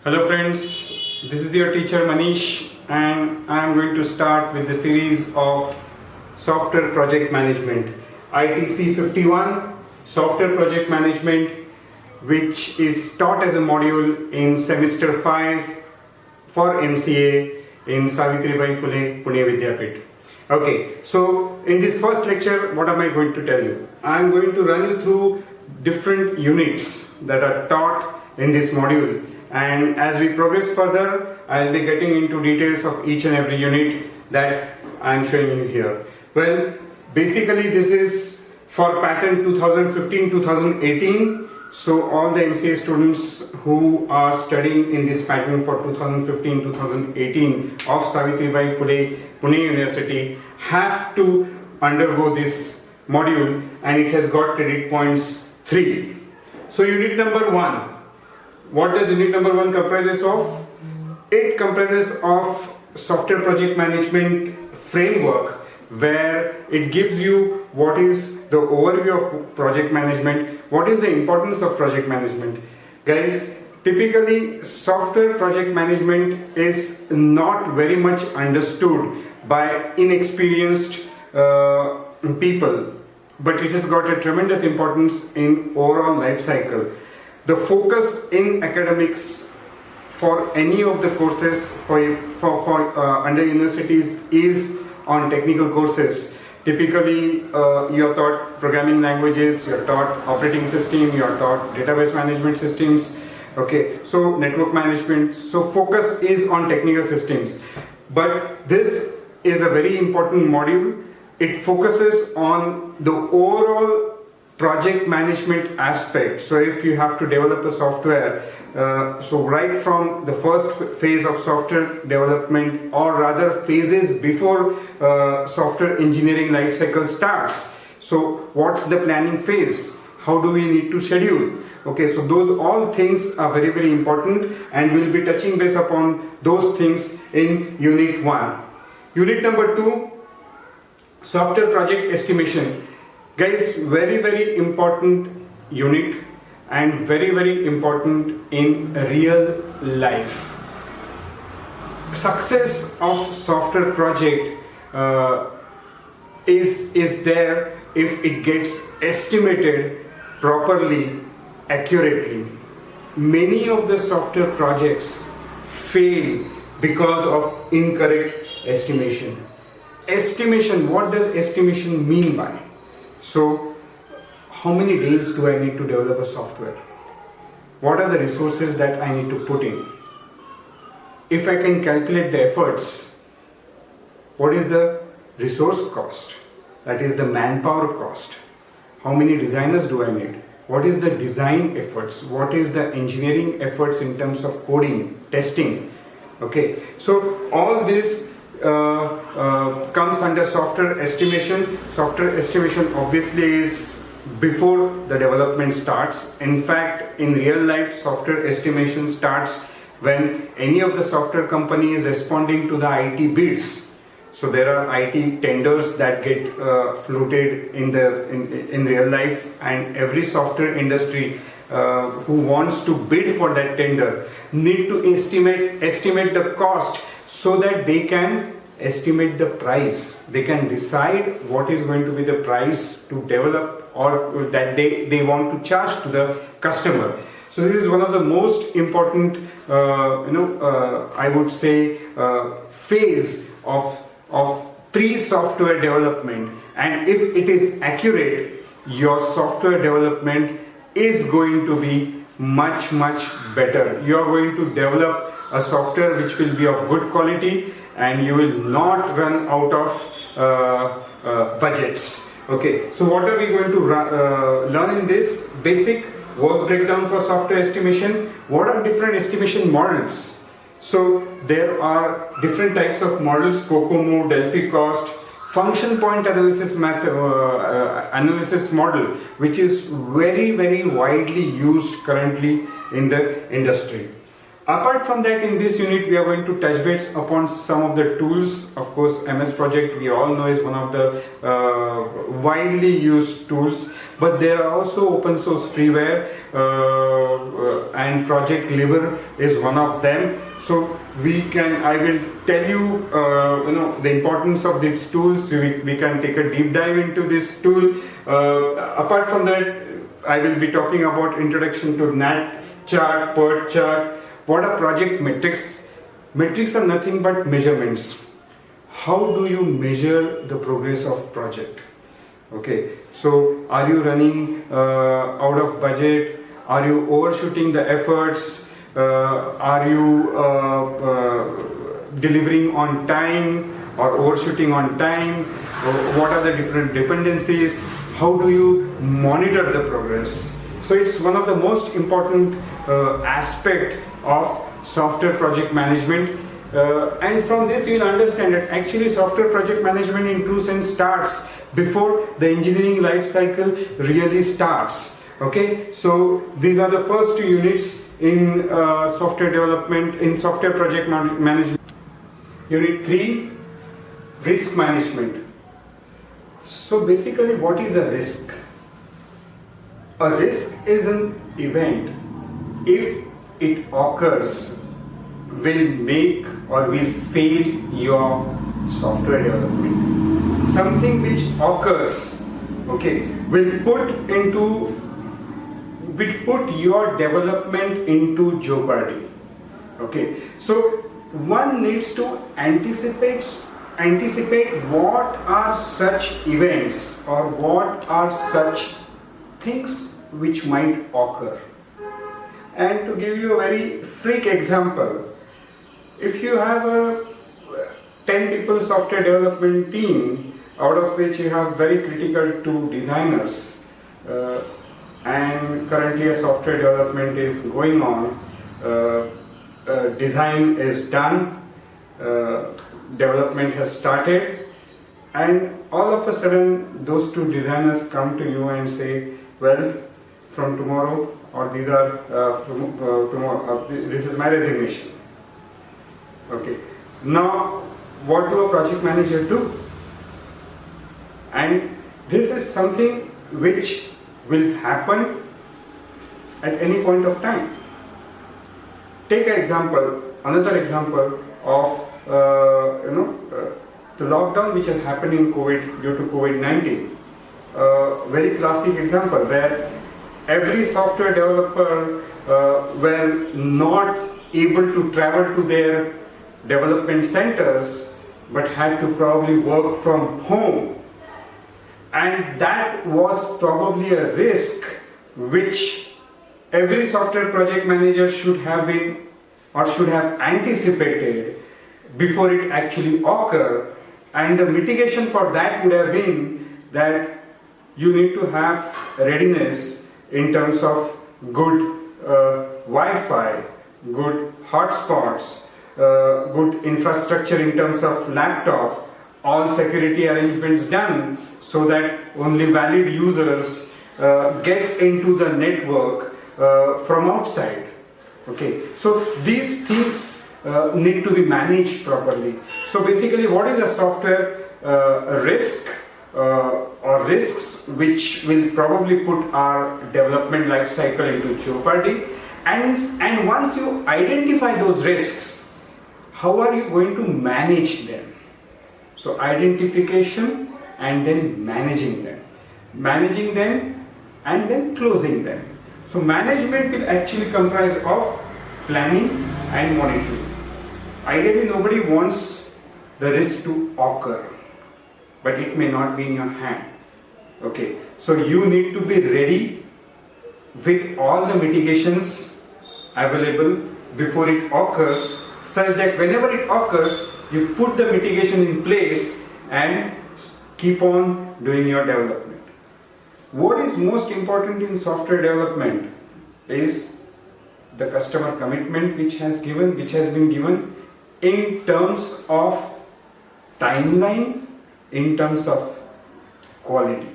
Hello friends, this is your teacher Manish and I am going to start with the series of Software Project Management, ITC51 Software Project Management, which is taught as a module in Semester 5 for MCA in Savitribai Phule Pune University. Okay, so in this first lecture, what am I going to tell you? I am going to run you through different units that are taught in this module. And as we progress further, I will be getting into details of each and every unit that I am showing you here. Well, basically this is for pattern 2015-2018. So all the MCA students who are studying in this pattern for 2015-2018 of Savitribai Phule Pune University have to undergo this module, and it has got credit points 3. So unit number 1. What does unit number 1 comprises of? It comprises of software project management framework, where it gives you what is the overview of project management, what is the importance of project management. Guys, typically software project management is not very much understood by inexperienced people, but it has got a tremendous importance in overall life cycle. The focus in academics for any of the courses for under universities is on technical courses. Typically, you are taught programming languages, you are taught operating system, you are taught database management systems, okay, so network management. So focus is on technical systems. But this is a very important module. It focuses on the overall project management aspect. So if you have to develop a software, so right from the first phase of software development, or rather phases before software engineering life cycle starts. So what's the planning phase? How do we need to schedule? Okay, so those all things are very, very important, and we'll be touching base upon those things in unit 1. Unit number 2, software project estimation. Guys, very, very important unit and very, very important in real life. Success of software project is there if it gets estimated properly, accurately. Many of the software projects fail because of incorrect estimation. Estimation, what does estimation mean by? So, how many days do I need to develop a software? What are the resources that I need to put in? If I can calculate the efforts, what is the resource cost? That is the manpower cost. How many designers do I need? What is the design efforts? What is the engineering efforts in terms of coding, testing? Okay, so all this comes under software estimation. Software estimation obviously is before the development starts. In fact, in real life, software estimation starts when any of the software company is responding to the IT bids. So there are IT tenders that get floated in real life, and every software industry who wants to bid for that tender need to estimate the cost, so that they can estimate the price. They can decide what is going to be the price to develop, or that they want to charge to the customer. So this is one of the most important I would say phase of pre-software development, and if it is accurate, your software development is going to be much better. You are going to develop a software which will be of good quality, and you will not run out of budgets. Okay, so what are we going to learn in this? Basic work breakdown for software estimation. What are different estimation models? So there are different types of models: COCOMO, Delphi cost, function point analysis analysis model, which is very, very widely used currently in the industry. Apart from that, in this unit we are going to touch base upon some of the tools. Of course, MS Project we all know is one of the widely used tools, but there are also open source freeware and Project Libre is one of them. So I will tell you, the importance of these tools. We can take a deep dive into this tool. Apart from that, I will be talking about introduction to NAT chart, PERT chart. What are project metrics? Metrics are nothing but measurements. How do you measure the progress of project? Okay, so are you running out of budget? Are you overshooting the efforts? Are you delivering on time or overshooting on time? What are the different dependencies? How do you monitor the progress? So it's one of the most important aspect of software project management, and from this you will understand that actually software project management in true sense starts before the engineering life cycle really starts. Okay, so these are the first 2 units in software development, in software project management. Unit 3, risk management. So basically, what is a risk? A risk is an event, if it occurs, will make or will fail your software development. Something which occurs, okay, will put your development into jeopardy. Okay, so one needs to anticipate what are such events or what are such things which might occur. And to give you a very freak example, if you have a 10 people software development team, out of which you have very critical 2 designers, and currently a software development is going on, design is done, development has started, and all of a sudden those 2 designers come to you and say, well, from tomorrow, or these are tomorrow, this is my resignation. Okay, now what do a project manager do? And this is something which will happen at any point of time. Take an example, another example of the lockdown which has happened in COVID due to COVID-19. Very classic example where every software developer were not able to travel to their development centers but had to probably work from home, and that was probably a risk which every software project manager should have been or should have anticipated before it actually occurred. And the mitigation for that would have been that you need to have readiness in terms of good Wi-Fi, good hotspots, good infrastructure in terms of laptop, all security arrangements done so that only valid users get into the network from outside. Okay, so these things need to be managed properly. So basically, what is a software risk or risks which will probably put our development life cycle into jeopardy? And once you identify those risks, how are you going to manage them? So identification and then managing them and then closing them. So management will actually comprise of planning and monitoring. Ideally, nobody wants the risk to occur, but it may not be in your hand. Okay, so you need to be ready with all the mitigations available before it occurs, such that whenever it occurs, you put the mitigation in place and keep on doing your development. What is most important in software development is the customer commitment which has been given in terms of timeline, in terms of quality.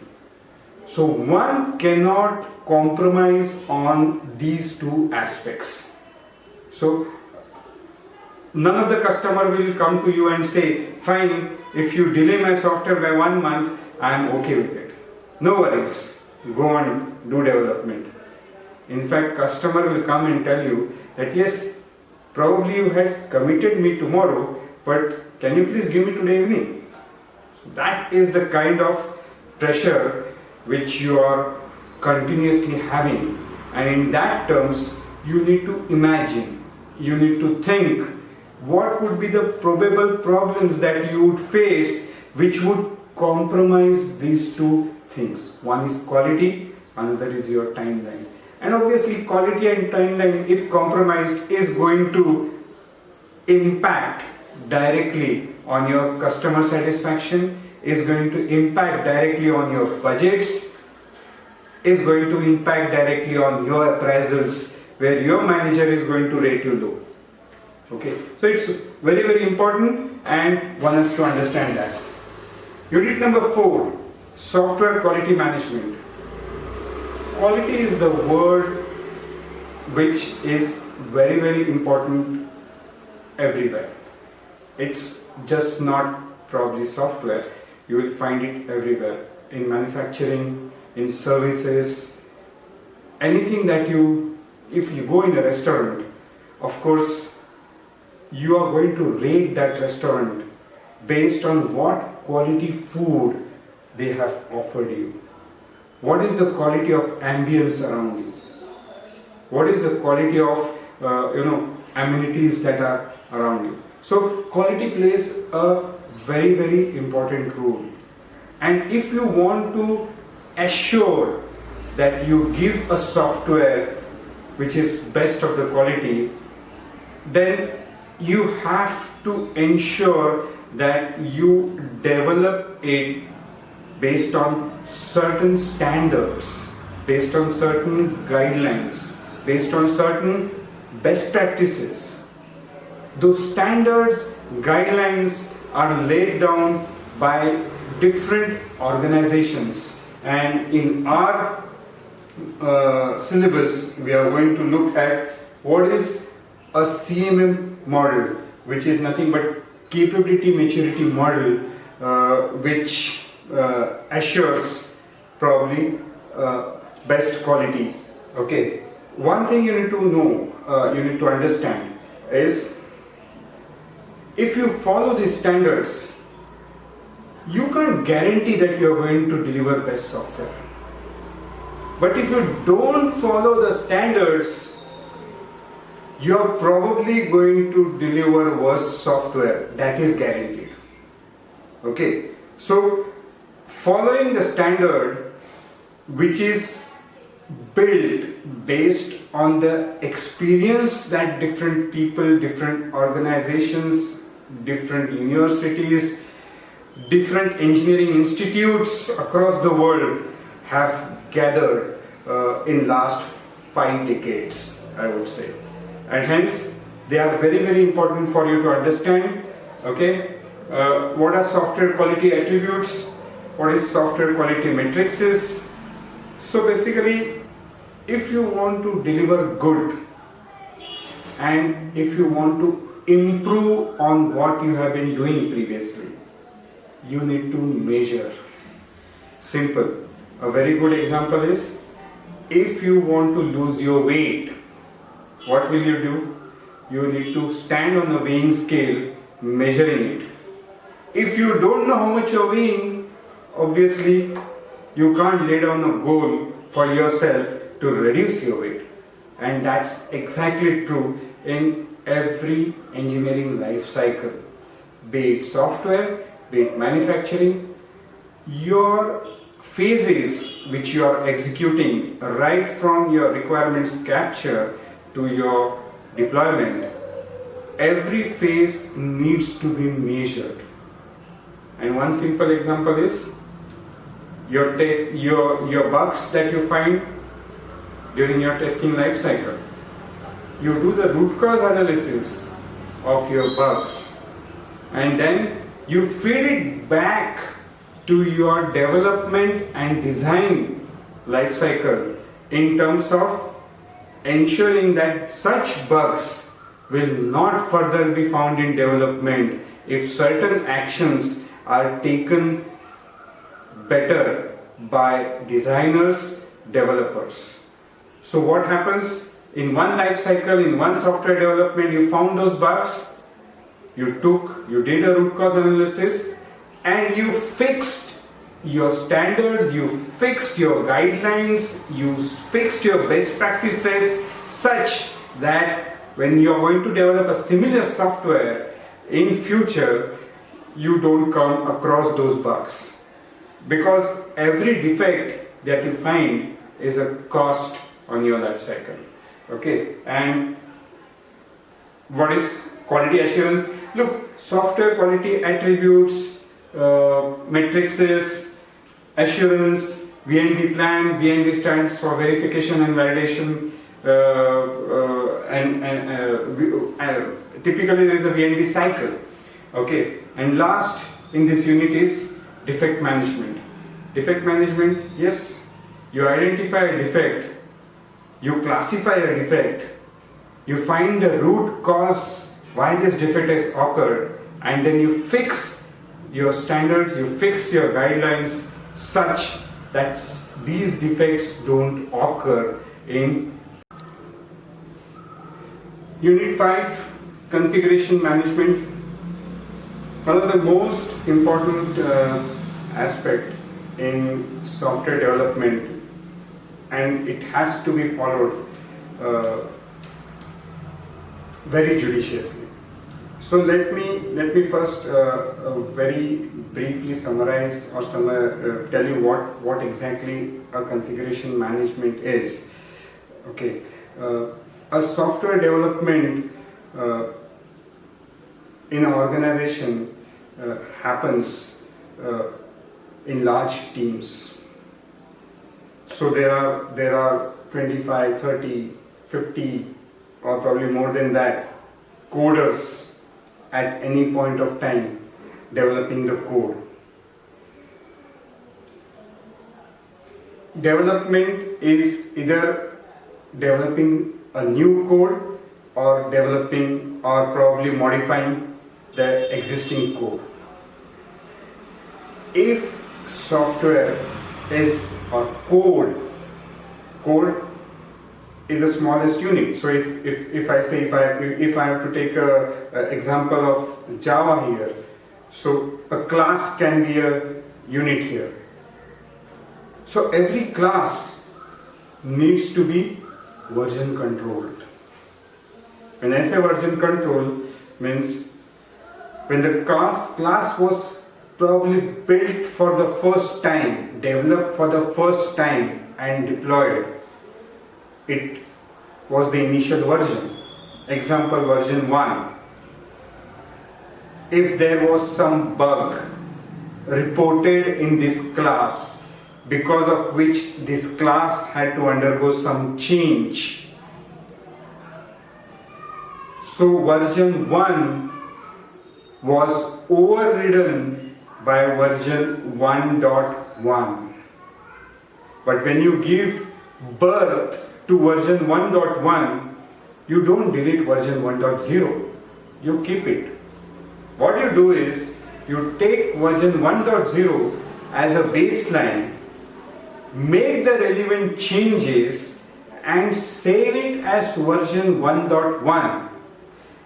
So one cannot compromise on these two aspects. So none of the customer will come to you and say, fine, if you delay my software by 1 month, I am okay with it. No worries, go on, do development. In fact, customer will come and tell you that yes, probably you had committed me tomorrow, but can you please give me today evening? That is the kind of pressure which you are continuously having, and in that terms you need to imagine, you need to think what would be the probable problems that you would face which would compromise these two things. One is quality, another is your timeline. And obviously quality and timeline, if compromised, is going to impact directly on your customer satisfaction, is going to impact directly on your budgets, is going to impact directly on your appraisals, where your manager is going to rate you low. Okay, so it's very, very important, and one has to understand that. Unit number 4, software quality management. Quality is the word which is very, very important everywhere. It's just not probably software. You will find it everywhere, in manufacturing, in services, anything that if you go in a restaurant, of course, you are going to rate that restaurant based on what quality food they have offered you. What is the quality of ambience around you? What is the quality of amenities that are around you? So quality plays a very, very important role. And if you want to assure that you give a software which is best of the quality, then you have to ensure that you develop it based on certain standards, based on certain guidelines, based on certain best practices. Those standards, guidelines are laid down by different organizations, and in our syllabus we are going to look at what is a CMM model, which is nothing but capability maturity model, which assures probably best quality. Okay, one thing you need to know, you need to understand is, if you follow these standards, you can't guarantee that you are going to deliver best software. But if you don't follow the standards, you are probably going to deliver worse software. That is guaranteed. Okay, so following the standard, which is built based on the experience that different people, different organizations, different universities, different engineering institutes across the world have gathered in last 5 decades, I would say. And hence they are very, very important for you to understand. Okay, what are software quality attributes, what is software quality matrices. So basically, if you want to deliver good and if you want to improve on what you have been doing previously, you need to measure. Simple. A very good example is, if you want to lose your weight, what will you do? You need to stand on a weighing scale measuring it. If you don't know how much you're weighing, obviously you can't lay down a goal for yourself to reduce your weight. And that's exactly true in every engineering life cycle, be it software, be it manufacturing. Your phases which you are executing, right from your requirements capture to your deployment, every phase needs to be measured. And one simple example is your bugs that you find during your testing life cycle. You do the root cause analysis of your bugs, and then you feed it back to your development and design life cycle in terms of ensuring that such bugs will not further be found in development if certain actions are taken better by designers, developers. So what happens? In one life cycle, in one software development, you found those bugs, you did a root cause analysis, and you fixed your standards, you fixed your guidelines, you fixed your best practices such that when you are going to develop a similar software in future, you don't come across those bugs. Because every defect that you find is a cost on your life cycle. Okay, and what is quality assurance? Look, software quality attributes, matrices, assurance, VNV plan. VNV stands for verification and validation, typically there is a VNV cycle. Okay, and last in this unit is defect management. Defect management, yes, you identify a defect, you classify a defect, you find the root cause why this defect has occurred, and then you fix your standards, you fix your guidelines such that these defects don't occur in Unit 5, configuration management. One of the most important aspect in software development, and it has to be followed very judiciously. So let me first very briefly summarize or tell you what exactly a configuration management is. Okay, a software development in an organization happens in large teams. So there are 25, 30, 50 or probably more than that coders at any point of time developing the code. Development is either developing a new code or developing or probably modifying the existing code. If software is or code is the smallest unit. So if I have to take a example of Java here, so a class can be a unit here. So every class needs to be version controlled. When I say version control, means when the class was probably built for the first time, developed for the first time and deployed, it was the initial version. Example, version 1. If there was some bug reported in this class because of which this class had to undergo some change, so version 1 was overridden by version 1.1. But when you give birth to version 1.1, you don't delete version 1.0, you keep it. What you do is, you take version 1.0 as a baseline, make the relevant changes and save it as version 1.1,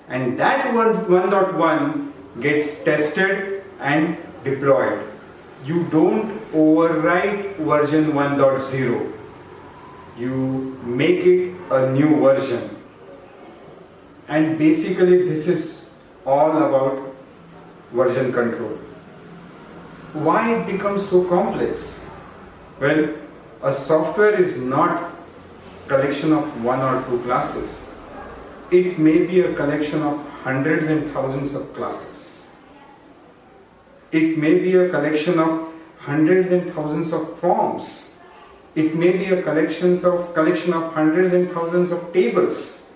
and that 1.1 gets tested and deployed. You don't overwrite version 1.0. You make it a new version. And basically this is all about version control. Why it becomes so complex? Well, a software is not a collection of one or two classes. It may be a collection of hundreds and thousands of classes. It may be a collection of hundreds and thousands of forms. It may be a collection of hundreds and thousands of tables.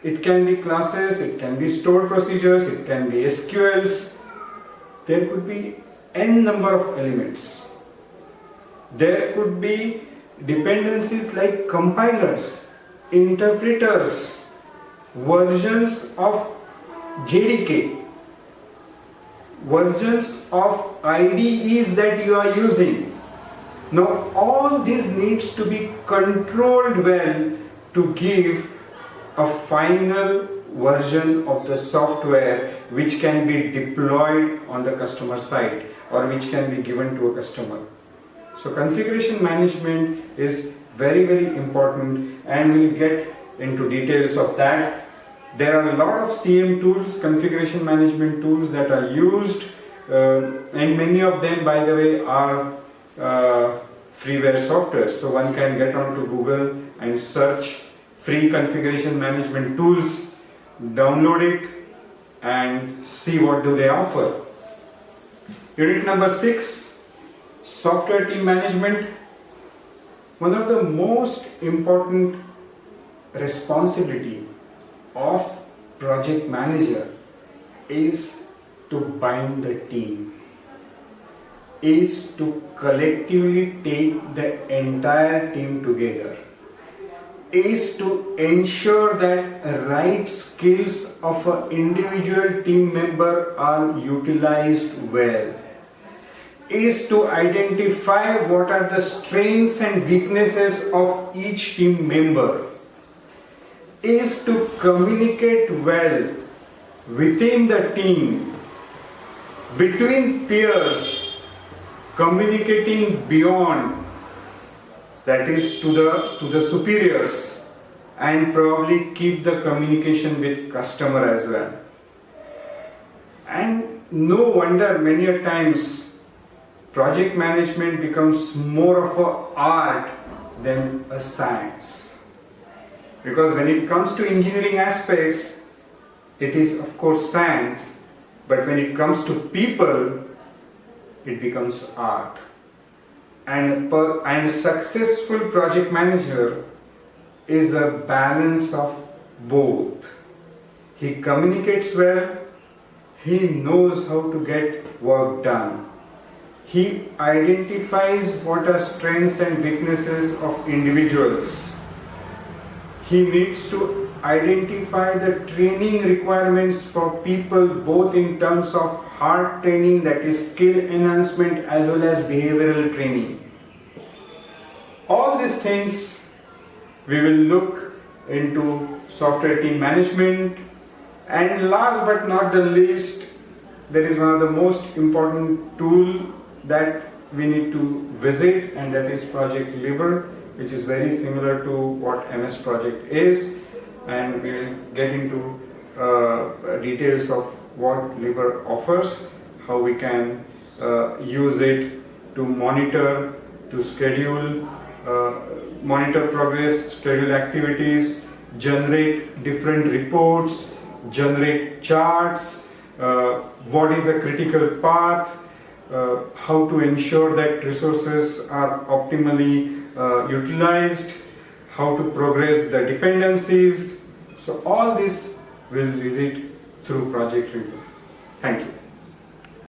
It can be classes, it can be stored procedures, it can be SQLs. There could be n number of elements. There could be dependencies like compilers, interpreters, versions of JDK, versions of IDEs that you are using. Now all this needs to be controlled well to give a final version of the software which can be deployed on the customer side or which can be given to a customer. So configuration management is very, very important, and we'll get into details of that. There are a lot of CM tools, configuration management tools that are used, and many of them, by the way, are freeware software. So one can get onto Google and search free configuration management tools, download it and see what do they offer. Unit number 6, software team management. One of the most important responsibility of project manager is to bind the team, is to collectively take the entire team together, is to ensure that right skills of an individual team member are utilized well, is to identify what are the strengths and weaknesses of each team member, is to communicate well within the team, between peers, communicating beyond, that is to the superiors, and probably keep the communication with customer as well. And no wonder many a times project management becomes more of an art than a science. Because when it comes to engineering aspects, it is of course science, but when it comes to people, it becomes art. And a successful project manager is a balance of both. He communicates well, he knows how to get work done. He identifies what are strengths and weaknesses of individuals. He needs to identify the training requirements for people, both in terms of hard training, that is skill enhancement, as well as behavioral training. All these things we will look into software team management. And last but not the least, there is one of the most important tool that we need to visit, and that is Project Liver, which is very similar to what MS Project is, and we will get into details of what Liver offers, how we can use it to monitor, to schedule, monitor progress, schedule activities, generate different reports, generate charts, what is a critical path, how to ensure that resources are optimally utilized, how to progress the dependencies. So all this we'll visit through Project Review. Thank you.